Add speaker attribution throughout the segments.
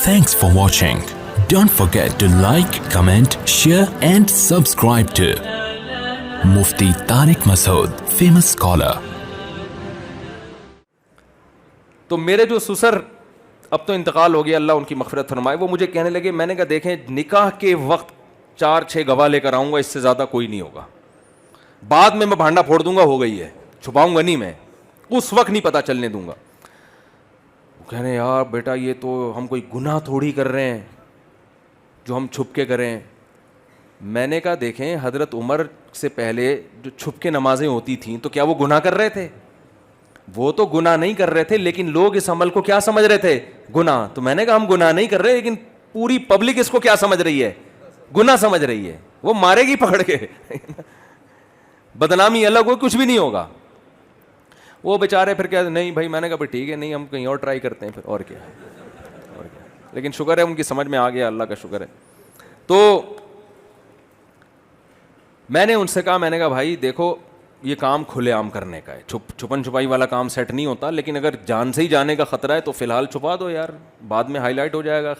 Speaker 1: Thanks for watching. Don't forget to like, comment, share and subscribe to Mufti Tariq Masood, famous scholar.
Speaker 2: تو میرے جو سسر اب تو انتقال ہو گیا, اللہ ان کی مغفرت فرمائے, وہ مجھے کہنے لگے, میں نے کہا دیکھیں نکاح کے وقت 4-6 گواہ لے کر آؤں گا, اس سے زیادہ کوئی نہیں ہوگا, بعد میں بھانڈا پھوڑ دوں گا, ہو گئی ہے, چھپاؤں گا نہیں, میں اس وقت نہیں پتہ چلنے دوں گا. کہنے یار بیٹا یہ تو ہم کوئی گناہ تھوڑی کر رہے ہیں جو ہم چھپ کے کریں. میں نے کہا دیکھیں حضرت عمر سے پہلے جو چھپ کے نمازیں ہوتی تھیں تو کیا وہ گناہ کر رہے تھے؟ وہ تو گناہ نہیں کر رہے تھے, لیکن لوگ اس عمل کو کیا سمجھ رہے تھے؟ گناہ. تو میں نے کہا ہم گناہ نہیں کر رہے, لیکن پوری پبلک اس کو کیا سمجھ رہی ہے؟ گناہ سمجھ رہی ہے. وہ مارے گی پکڑ کے, بدنامی الگ ہو, کچھ بھی نہیں ہوگا. وہ بیچارے پھر کیا, نہیں بھائی, میں نے کہا بھائی ٹھیک ہے, نہیں ہم کہیں اور ٹرائی کرتے ہیں پھر, اور کیا. لیکن شکر ہے ان کی سمجھ میں آ گیا, اللہ کا شکر ہے. تو میں نے ان سے کہا, میں نے کہا بھائی دیکھو یہ کام کھلے عام کرنے کا ہے, چھپن چھپائی والا کام سیٹ نہیں ہوتا, لیکن اگر جان سے ہی جانے کا خطرہ ہے تو فی الحال چھپا دو یار, بعد میں ہائی لائٹ ہو جائے گا,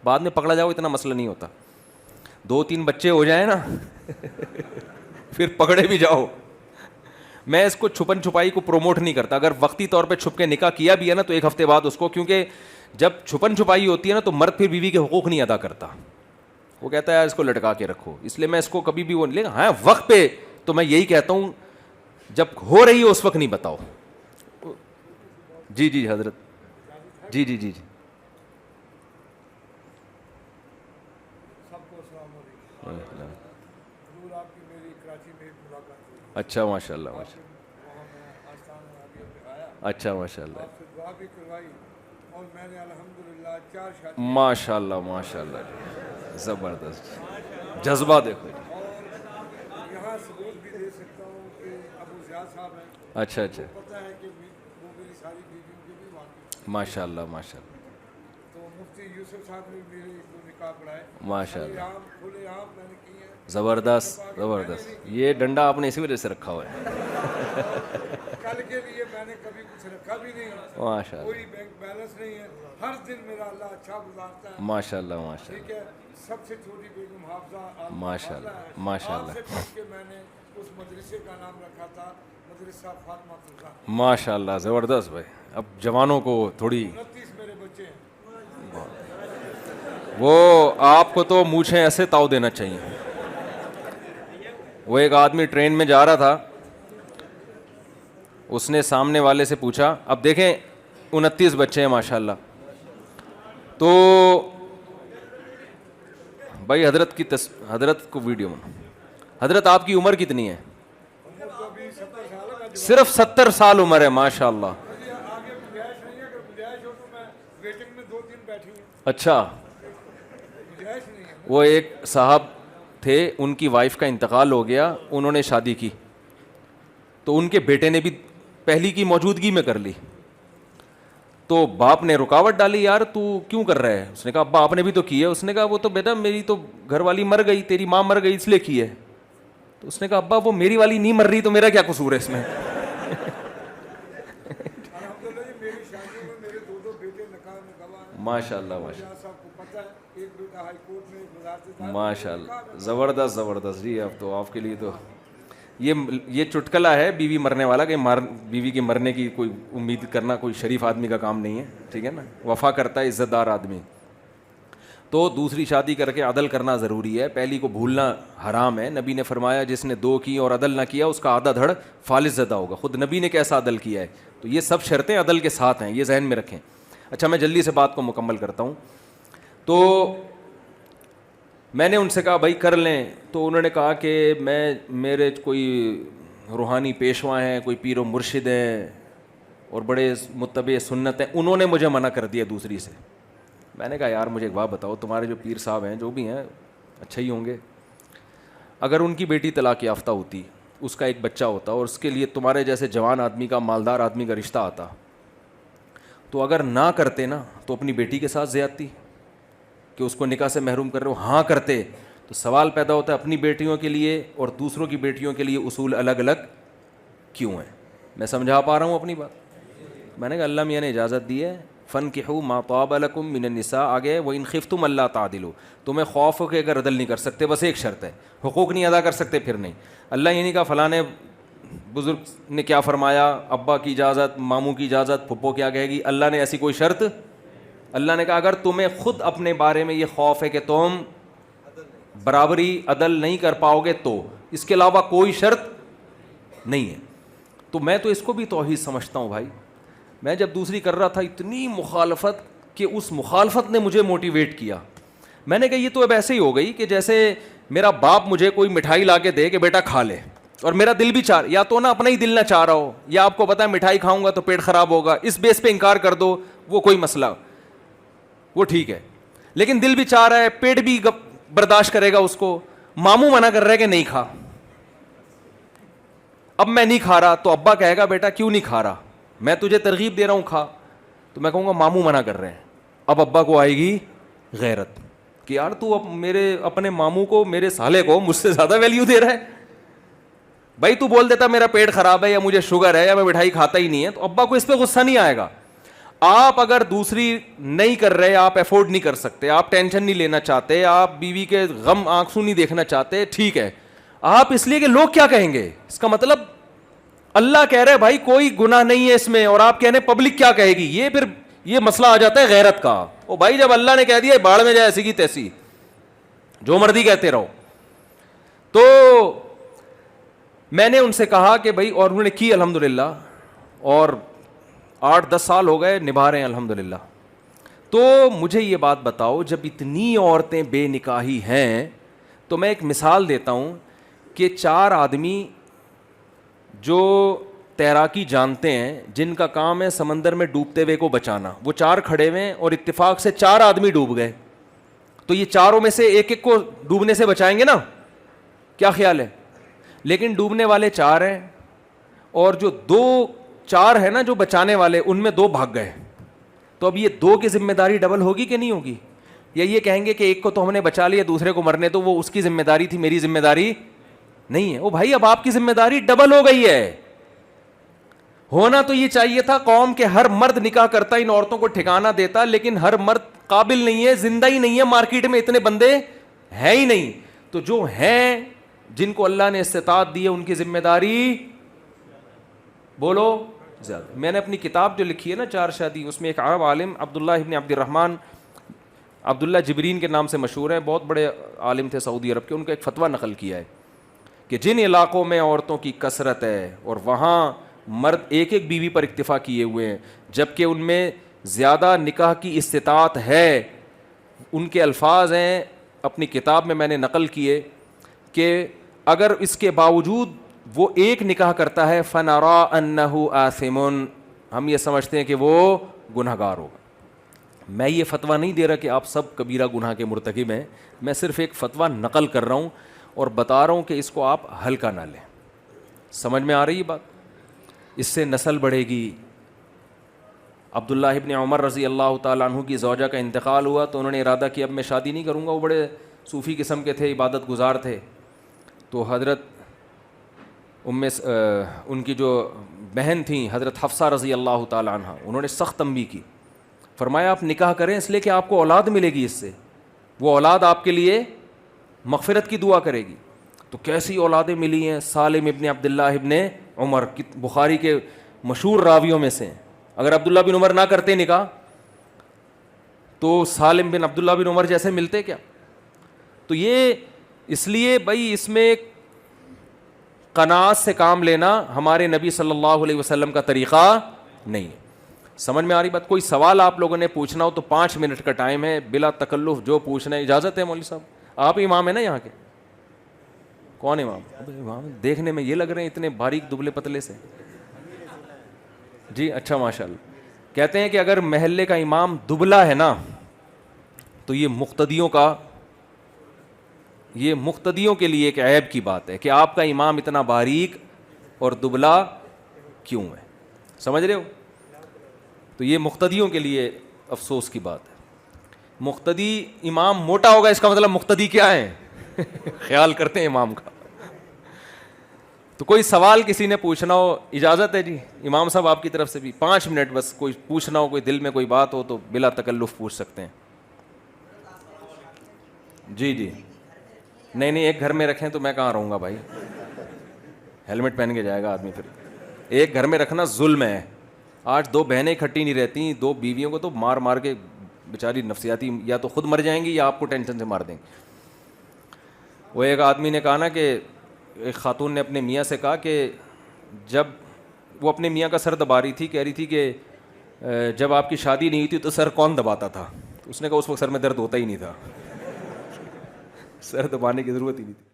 Speaker 2: بعد میں پکڑا جاؤ, اتنا مسئلہ نہیں ہوتا. 2-3 بچے ہو جائیں نا پھر پکڑے بھی جاؤ. میں اس کو چھپن چھپائی کو پروموٹ نہیں کرتا. اگر وقتی طور پہ چھپ کے نکاح کیا بھی ہے نا تو 1 ہفتے بعد اس کو, کیونکہ جب چھپن چھپائی ہوتی ہے نا تو مرد پھر بیوی کے حقوق نہیں ادا کرتا, وہ کہتا ہے یار اس کو لٹکا کے رکھو, اس لیے میں اس کو کبھی بھی وہ نہیں. ہاں وقت پہ تو میں یہی کہتا ہوں جب ہو رہی ہے اس وقت نہیں بتاؤ. جی جی حضرت, جی جی جی جی. اچھا ماشاء اللہ, ماشاء اچھا ماشاء اللہ, ماشاء اللہ ماشاء اللہ, زبردست جذبہ دیکھو جی. اچھا اچھا, ماشاء اللہ ماشاء اللہ, ماشاء اللہ, زبردست زبردست. یہ ڈنڈا آپ نے اسی وجہ سے رکھا ہوا ہے,
Speaker 3: کل کے لیے میں نے کبھی کچھ رکھا بھی نہیں,
Speaker 2: ماشاء اللہ,
Speaker 3: کوئی بینک بیلنس نہیں ہے, ہر دن میرا اللہ اچھا گزارتا ہے,
Speaker 2: ماشاء اللہ ماشاء
Speaker 3: ٹھیک
Speaker 2: اللہ,
Speaker 3: ہے. سب سے چھوٹی بیگم حافظہ
Speaker 2: ماشاء اللہ ماشاء
Speaker 3: آپ سے
Speaker 2: اللہ,
Speaker 3: پوچھ کے میں نے اس مدرسے کا نام رکھا تھا مدرسہ فاطمہ الزہرا.
Speaker 2: ماشاء اللہ زبردست بھائی. اب جوانوں کو تھوڑی
Speaker 3: 29 میرے بچے ہیں.
Speaker 2: وہ آپ کو تو مونچھیں ایسے تاؤ دینا چاہیے. وہ ایک آدمی ٹرین میں جا رہا تھا, اس نے سامنے والے سے پوچھا, اب دیکھیں 29 بچے ہیں ماشاء اللہ, تو بھائی حضرت کی حضرت کو ویڈیو میں, حضرت آپ کی عمر کتنی ہے؟ صرف 70 سال عمر ہے, ماشاء اللہ.
Speaker 3: آگے گنجائش نہیں ہے, اگر گنجائش ہو تو میں ویٹنگ میں 2-3 بیٹھی ہوں.
Speaker 2: اچھا,
Speaker 3: گنجائش نہیں ہے.
Speaker 2: وہ ایک صاحب تھے, ان کی وائف کا انتقال ہو گیا, انہوں نے شادی کی تو ان کے بیٹے نے بھی پہلی کی موجودگی میں کر لی, تو باپ نے رکاوٹ ڈالی, یار تو کیوں کر رہا ہے؟ اس نے کہا ابا آپ نے بھی تو کی ہے. اس نے کہا وہ تو بیٹا میری تو گھر والی مر گئی, تیری ماں مر گئی اس لیے کی ہے. تو اس نے کہا ابا وہ میری والی نہیں مر رہی تو میرا کیا قصور ہے اس میں؟
Speaker 3: الحمدللہ جی میری شادی میں میرے 2 بیٹے نکاح میں گواہ ہیں.
Speaker 2: ماشاء اللہ ماشاء
Speaker 3: اللہ صاحب کو پتہ ہے, ایک بیٹا ہائی کورٹ میں وزارت
Speaker 2: اللہ ماشاء اللہ, زبردست زبردست. جی اب تو آپ کے لیے تو یہ چٹکلا ہے بیوی مرنے والا, کہ بیوی کے مرنے کی کوئی امید کرنا کوئی شریف آدمی کا کام نہیں ہے, ٹھیک ہے نا, وفا کرتا ہے عزت دار آدمی. تو دوسری شادی کر کے عدل کرنا ضروری ہے, پہلی کو بھولنا حرام ہے. نبی نے فرمایا جس نے 2 کی اور عدل نہ کیا اس کا آدھا دھڑ فالس زدہ ہوگا. خود نبی نے کیسا عدل کیا ہے, تو یہ سب شرطیں عدل کے ساتھ ہیں, یہ ذہن میں رکھیں. اچھا میں جلدی سے بات کو مکمل کرتا ہوں. تو میں نے ان سے کہا بھائی کر لیں, تو انہوں نے کہا کہ میرے کوئی روحانی پیشوا ہیں, کوئی پیر و مرشد ہیں اور بڑے متبع سنت ہیں, انہوں نے مجھے منع کر دیا دوسری سے. میں نے کہا یار مجھے ایک بات بتاؤ, تمہارے جو پیر صاحب ہیں جو بھی ہیں اچھا ہی ہوں گے, اگر ان کی بیٹی طلاق یافتہ ہوتی, اس کا ایک بچہ ہوتا اور اس کے لیے تمہارے جیسے جوان آدمی کا, مالدار آدمی کا رشتہ آتا, تو اگر نہ کرتے نا تو اپنی بیٹی کے ساتھ زیادتی کہ اس کو نکاح سے محروم کر رہے ہو, ہاں کرتے تو سوال پیدا ہوتا ہے اپنی بیٹیوں کے لیے اور دوسروں کی بیٹیوں کے لیے اصول الگ الگ کیوں ہیں. میں سمجھا پا رہا ہوں اپنی بات؟ میں نے کہا اللہ میاں نے اجازت دی ہے, فَانْكِحُوا مَا طَابَ لَكُم مِّنَ النِّسَاءِ آگے وَإِنْ خِفْتُمْ أَلَّا تَعْدِلُوا, تمہیں خوف ہو کہ اگر عدل نہیں کر سکتے, بس ایک شرط ہے, حقوق نہیں ادا کر سکتے پھر نہیں. اللہ یہ نہیں کہا فلاں بزرگ نے کیا فرمایا, ابا کی اجازت, ماموں کی اجازت, پھپھو کیا کہے گی, اللہ نے ایسی کوئی شرط. اللہ نے کہا اگر تمہیں خود اپنے بارے میں یہ خوف ہے کہ تم برابری عدل نہیں کر پاؤ گے تو, اس کے علاوہ کوئی شرط نہیں ہے. تو میں تو اس کو بھی توحید سمجھتا ہوں بھائی. میں جب دوسری کر رہا تھا اتنی مخالفت کہ اس مخالفت نے مجھے موٹیویٹ کیا. میں نے کہا یہ تو اب ایسے ہی ہو گئی کہ جیسے میرا باپ مجھے کوئی مٹھائی لا کے دے کہ بیٹا کھا لے, اور میرا دل بھی چاہ, یا تو نا اپنا ہی دل نہ چاہ رہا ہو, یا آپ کو پتا ہے مٹھائی کھاؤں گا تو پیٹ خراب ہوگا, اس بیس پہ انکار کر دو, وہ کوئی مسئلہ, وہ ٹھیک ہے. لیکن دل بھی چاہ رہا ہے, پیٹ بھی برداشت کرے گا اس کو, ماموں منع کر رہا ہے کہ نہیں کھا, اب میں نہیں کھا رہا تو ابا کہے گا بیٹا کیوں نہیں کھا رہا, میں تجھے ترغیب دے رہا ہوں کھا, تو میں کہوں گا ماموں منع کر رہے ہیں. اب ابا کو آئے گی غیرت کہ یار تو اب میرے اپنے ماموں کو, میرے سالے کو مجھ سے زیادہ ویلیو دے رہا ہے. بھائی تو بول دیتا میرا پیٹ خراب ہے یا مجھے شوگر ہے یا میں مٹھائی کھاتا ہی نہیں ہے, تو ابا کو اس پہ غصہ نہیں آئے گا. آپ اگر دوسری نہیں کر رہے, آپ افورڈ نہیں کر سکتے, آپ ٹینشن نہیں لینا چاہتے, آپ بیوی کے غم آنسو نہیں دیکھنا چاہتے, ٹھیک ہے, آپ اس لیے کہ لوگ کیا کہیں گے, اس کا مطلب اللہ کہہ رہے بھائی کوئی گناہ نہیں ہے اس میں, اور آپ کہہ رہے پبلک کیا کہے گی. یہ پھر یہ مسئلہ آ جاتا ہے غیرت کا. او بھائی جب اللہ نے کہہ دیا باڑ میں جائے ایسی کی تیسی, جو مرضی کہتے رہو. تو میں نے ان سے کہا کہ بھائی, اور انہوں نے کی الحمدللہ, اور 8-10 سال ہو گئے نبھا رہے ہیں الحمدللہ. تو مجھے یہ بات بتاؤ, جب اتنی عورتیں بے نکاحی ہیں, تو میں ایک مثال دیتا ہوں کہ 4 آدمی جو تیراکی جانتے ہیں, جن کا کام ہے سمندر میں ڈوبتے ہوئے کو بچانا, وہ 4 کھڑے ہوئے اور اتفاق سے 4 آدمی ڈوب گئے, تو یہ چاروں میں سے ایک ایک کو ڈوبنے سے بچائیں گے نا, کیا خیال ہے؟ لیکن ڈوبنے والے 4 ہیں, اور جو 4 ہیں نا جو بچانے والے, ان میں 2 بھاگ گئے. تو اب یہ 2 کی ذمہ داری ڈبل ہوگی کہ نہیں ہوگی؟ یا یہ کہیں گے کہ ایک کو تو ہم نے بچا لیا, دوسرے کو مرنے تو وہ اس کی ذمہ داری تھی, میری ذمہ داری نہیں ہے. او بھائی اب آپ کی ذمہ داری ڈبل ہو گئی ہے. ہونا تو یہ چاہیے تھا قوم کے ہر مرد نکاح کرتا, ان عورتوں کو ٹھکانہ دیتا, لیکن ہر مرد قابل نہیں ہے, زندہ ہی نہیں ہے, مارکیٹ میں اتنے بندے ہیں ہی نہیں. تو جو ہیں, جن کو اللہ نے استطاعت دی ہے, ان کی ذمہ داری بولو زیادہ. میں نے اپنی کتاب جو لکھی ہے نا 4 شادی, اس میں ایک عرب عالم عبداللہ ابن عبد الرحمن, عبداللہ جبرین کے نام سے مشہور ہیں, بہت بڑے عالم تھے سعودی عرب کے, ان کا ایک فتویٰ نقل کیا ہے کہ جن علاقوں میں عورتوں کی کثرت ہے اور وہاں مرد ایک ایک بیوی پر اکتفا کیے ہوئے ہیں, جبکہ ان میں زیادہ نکاح کی استطاعت ہے, ان کے الفاظ ہیں اپنی کتاب میں نے نقل کیے کہ اگر اس کے باوجود وہ ایک نکاح کرتا ہے فنرا انہ آثم, ہم یہ سمجھتے ہیں کہ وہ گنہگار ہوگا. میں یہ فتویٰ نہیں دے رہا کہ آپ سب کبیرہ گناہ کے مرتکب ہیں, میں صرف ایک فتویٰ نقل کر رہا ہوں اور بتا رہا ہوں کہ اس کو آپ ہلکا نہ لیں. سمجھ میں آ رہی ہے بات؟ اس سے نسل بڑھے گی. عبداللہ ابن عمر رضی اللہ تعالیٰ عنہ کی زوجہ کا انتقال ہوا تو انہوں نے ارادہ کیا اب میں شادی نہیں کروں گا. وہ بڑے صوفی قسم کے تھے, عبادت گزار تھے. تو حضرت ان کی جو بہن تھیں حضرت حفصہ رضی اللہ تعالیٰ عنہ, انہوں نے سخت تنبیہ کی, فرمایا آپ نکاح کریں اس لیے کہ آپ کو اولاد ملے گی, اس سے وہ اولاد آپ کے لیے مغفرت کی دعا کرے گی. تو کیسی اولادیں ملی ہیں, سالم ابن عبداللہ ابن عمر, بخاری کے مشہور راویوں میں سے. اگر عبداللہ بن عمر نہ کرتے نکاح تو سالم بن عبداللہ بن عمر جیسے ملتے کیا؟ تو یہ اس لیے بھائی اس میں قناعت سے کام لینا ہمارے نبی صلی اللہ علیہ وسلم کا طریقہ نہیں ہے. سمجھ میں آ رہی بات؟ کوئی سوال آپ لوگوں نے پوچھنا ہو تو 5 منٹ کا ٹائم ہے, بلا تکلف جو پوچھنا ہے. اجازت ہے مولوی صاحب؟ آپ امام ہیں نا یہاں کے؟ کون امام؟ امام دیکھنے میں یہ لگ رہے ہیں اتنے باریک دبلے پتلے سے. جی اچھا ماشاء اللہ. کہتے ہیں کہ اگر محلے کا امام دبلا ہے نا تو یہ مقتدیوں کے لیے ایک عیب کی بات ہے کہ آپ کا امام اتنا باریک اور دبلا کیوں ہے. سمجھ رہے ہو؟ تو یہ مقتدیوں کے لیے افسوس کی بات ہے. مقتدی امام موٹا ہوگا اس کا مطلب مقتدی کیا ہے؟ خیال کرتے ہیں امام کا. تو کوئی سوال کسی نے پوچھنا ہو, اجازت ہے جی امام صاحب آپ کی طرف سے بھی 5 منٹ بس, کوئی پوچھنا ہو, کوئی دل میں کوئی بات ہو تو بلا تکلف پوچھ سکتے ہیں. جی جی نہیں ایک گھر میں رکھیں تو میں کہاں رہوں گا بھائی, ہیلمٹ پہن کے جائے گا آدمی پھر. ایک گھر میں رکھنا ظلم ہے. آج 2 بہنیں اکٹھی نہیں رہتی, 2 بیویوں کو تو مار مار کے بیچاری نفسیاتی یا تو خود مر جائیں گی یا آپ کو ٹینشن سے مار دیں گے. وہ ایک آدمی نے کہا نا کہ ایک خاتون نے اپنے میاں سے کہا کہ جب وہ اپنے میاں کا سر دبا رہی تھی, کہہ رہی تھی کہ جب آپ کی شادی نہیں تھی تو سر کون دباتا تھا؟ اس نے کہا اس وقت سر میں درد ہوتا ہی نہیں تھا, سر دبانے کی ضرورت ہی نہیں تھی.